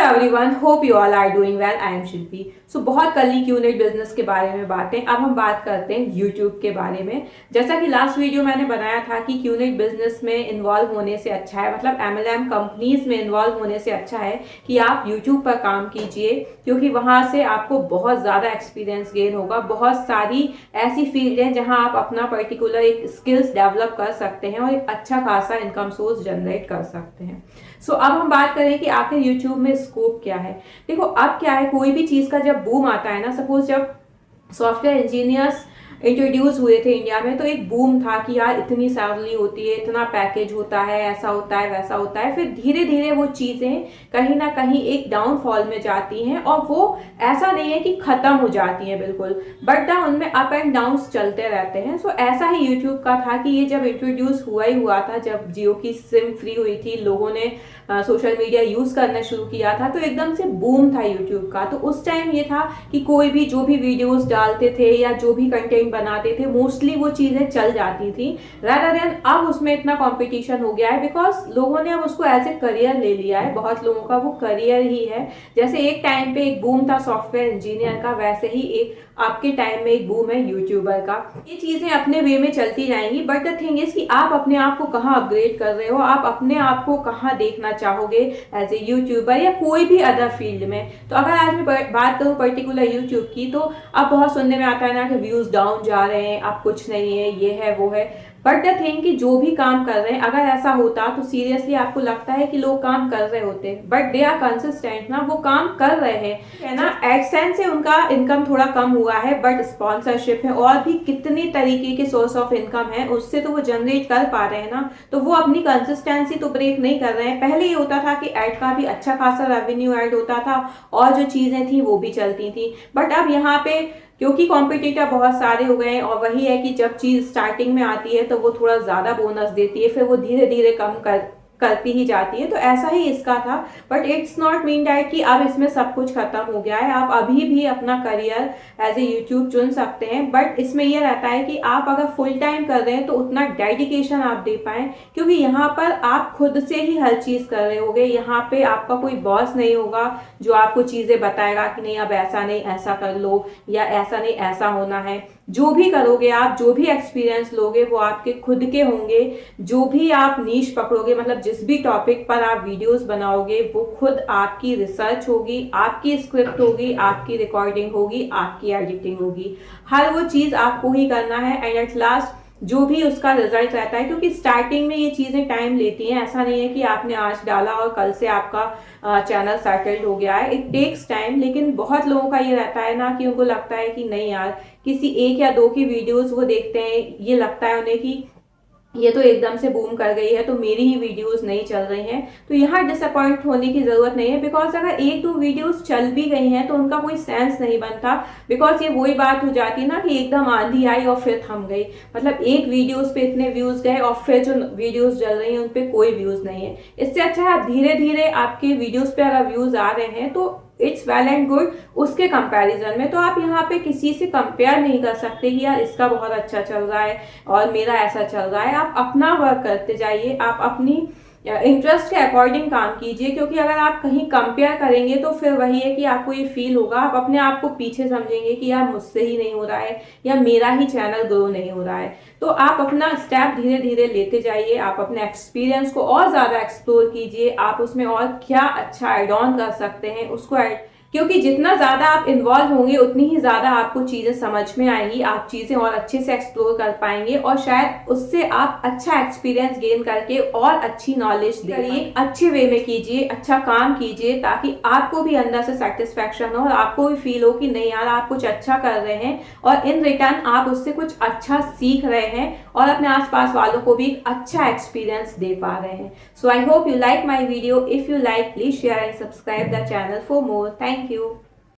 Everyone, hope you all are doing well. I am Shilpi. So बहुत कल ही QNet business के बारे में बातें। अब हम बात करते हैं यूट्यूब के बारे में। जैसा कि लास्ट वीडियो मैंने बनाया था कि क्यूनेट बिजनेस में इन्वॉल्व होने से अच्छा है, मतलब एमएलएम कंपनीज में इन्वॉल्व होने से अच्छा है कि आप यूट्यूब पर काम कीजिए, क्योंकि वहां से आपको बहुत ज़्यादा एक्सपीरियंस गेन होगा। बहुत सारी ऐसी फील्ड हैं जहां आप अपना पर्टिकुलर एक स्किल्स डेवलप कर सकते हैं और एक अच्छा खासा इनकम सोर्स जनरेट कर सकते हैं। सो अब हम बात करें कि आखिर यूट्यूब में स्कोप क्या है। देखो, अब क्या है, कोई भी चीज़ का जब बूम आता है ना, सपोज जब सॉफ्टवेयर इंजीनियर्स इंट्रोड्यूस हुए थे इंडिया में, तो एक बूम था कि यार इतनी सैलरी होती है, इतना पैकेज होता है, ऐसा होता है, वैसा होता है। फिर धीरे धीरे वो चीज़ें कहीं ना कहीं एक डाउनफॉल में जाती हैं, और वो ऐसा नहीं है कि ख़त्म हो जाती हैं बिल्कुल, बट उनमें अप एंड डाउन्स चलते रहते हैं। सो ऐसा ही यूट्यूब का था कि ये जब इंट्रोड्यूस हुआ ही हुआ था, जब जियो की सिम फ्री हुई थी, लोगों ने सोशल मीडिया यूज़ करना शुरू किया था, तो एकदम से बूम था यूट्यूब का। तो उस टाइम ये था कि कोई भी जो भी वीडियोस डालते थे या जो भी कंटेंट बनाते थे, मोस्टली वो चीज़ें चल जाती थी। रादर देन अब उसमें इतना कंपटीशन हो गया है, बिकॉज लोगों ने अब उसको एज ए करियर ले लिया है। बहुत लोगों का वो करियर ही है। जैसे एक टाइम पे एक बूम था सॉफ्टवेयर इंजीनियर का, वैसे ही एक आपके टाइम में एक बूम है यूट्यूबर का। ये चीज़ें अपने वे में चलती जाएंगी, बट द थिंग इज कि आप अपने आप को कहाँ अपग्रेड कर रहे हो, आप अपने आप को कहाँ देखना चाहोगे एज ए यूट्यूबर या कोई भी अदर फील्ड में। तो अगर आज मैं बात करूँ पर्टिकुलर यूट्यूब की, तो अब बहुत सुनने में आता है ना कि व्यूज डाउन जा रहे हैं, अब कुछ नहीं है, ये है वो है। बट द थिंग कि जो भी काम कर रहे हैं, अगर ऐसा होता तो सीरियसली आपको लगता है कि लोग काम कर रहे होते, बट दे आर कंसिस्टेंट ना, वो काम कर रहे हैं, है ना। एडसेंस से उनका इनकम थोड़ा कम हुआ है, बट स्पॉन्सरशिप है और भी कितने तरीके के सोर्स ऑफ इनकम है, उससे तो वो जनरेट कर पा रहे हैं ना। तो वो अपनी कंसिस्टेंसी तो ब्रेक नहीं कर रहे हैं। पहले ये होता था कि एड का भी अच्छा खासा रेवेन्यू ऐड होता था और जो चीजें थी वो भी चलती थी, बट अब यहाँ पे क्योंकि कॉम्पिटिटर बहुत सारे हो गए हैं, और वही है कि जब चीज़ स्टार्टिंग में आती है तो वो थोड़ा ज़्यादा बोनस देती है, फिर वो धीरे धीरे कम करती ही जाती है। तो ऐसा ही इसका था, but it's not mean that कि अब इसमें सब कुछ खत्म हो गया है। आप अभी भी अपना करियर एज ए यूट्यूब चुन सकते हैं, बट इसमें यह रहता है कि आप अगर फुल टाइम कर रहे हैं तो उतना डेडिकेशन आप दे पाएं, क्योंकि यहाँ पर आप खुद से ही हर चीज़ कर रहे होगे। यहाँ पे आपका कोई बॉस नहीं होगा जो आपको चीज़ें बताएगा कि नहीं अब ऐसा नहीं ऐसा कर लो, या ऐसा नहीं ऐसा होना है। जो भी करोगे आप, जो भी एक्सपीरियंस लोगे, वो आपके खुद के होंगे। जो भी आप नीश पकड़ोगे, मतलब जिस भी टॉपिक पर आप वीडियोस बनाओगे, वो खुद आपकी रिसर्च होगी, आपकी स्क्रिप्ट होगी, आपकी रिकॉर्डिंग होगी, आपकी एडिटिंग होगी। हर वो चीज़ आपको ही करना है, एंड एट लास्ट जो भी उसका रिजल्ट रहता है, क्योंकि स्टार्टिंग में ये चीज़ें टाइम लेती हैं। ऐसा नहीं है कि आपने आज डाला और कल से आपका चैनल सेटल्ड हो गया है। It takes time. लेकिन बहुत लोगों का ये रहता है ना कि उनको लगता है कि नहीं यार, किसी एक या दो की वीडियोस वो देखते हैं, ये लगता है उन्हें कि ये तो एकदम से बूम कर गई है तो मेरी ही वीडियोस नहीं चल रही हैं। तो यहाँ डिसअपॉइंट होने की ज़रूरत नहीं है, बिकॉज अगर एक दो वीडियोस चल भी गई हैं तो उनका कोई सेंस नहीं बनता, बिकॉज ये वही बात हो जाती है ना कि एकदम आंधी आई और फिर थम गई। मतलब एक वीडियोस पे इतने व्यूज़ गए और फिर जो वीडियोस चल रही हैं उन पर कोई व्यूज़ नहीं है। इससे अच्छा है आप धीरे धीरे, आपके वीडियोज़ पे अगर व्यूज़ आ रहे हैं तो इट्स वेल एंड गुड। उसके कंपैरिजन में तो आप यहाँ पे किसी से कंपेयर नहीं कर सकते कि यार इसका बहुत अच्छा चल रहा है और मेरा ऐसा चल रहा है। आप अपना वर्क करते जाइए, आप अपनी इंटरेस्ट के अकॉर्डिंग काम कीजिए, क्योंकि अगर आप कहीं कंपेयर करेंगे तो फिर वही है कि आपको ये फील होगा, आप अपने आप को पीछे समझेंगे कि यार मुझसे ही नहीं हो रहा है या मेरा ही चैनल ग्रो नहीं हो रहा है। तो आप अपना स्टेप धीरे धीरे लेते जाइए, आप अपने एक्सपीरियंस को और ज़्यादा एक्सप्लोर कीजिए, आप उसमें और क्या अच्छा एड ऑन कर सकते हैं उसको ऐड, क्योंकि जितना ज़्यादा आप इन्वॉल्व होंगे उतनी ही ज़्यादा आपको चीज़ें समझ में आएंगी, आप चीज़ें और अच्छे से एक्सप्लोर कर पाएंगे, और शायद उससे आप अच्छा एक्सपीरियंस गेन करके और अच्छी नॉलेज करिए। अच्छे वे में कीजिए, अच्छा काम कीजिए, ताकि आपको भी अंदर से सेटिस्फैक्शन हो और आपको भी फील हो कि नहीं यार आप कुछ अच्छा कर रहे हैं और इन रिटर्न आप उससे कुछ अच्छा सीख रहे हैं और अपने आसपास वालों को भी अच्छा एक्सपीरियंस दे पा रहे हैं। So I hope you like my video. If you like, please share and subscribe the channel for more. Thank you.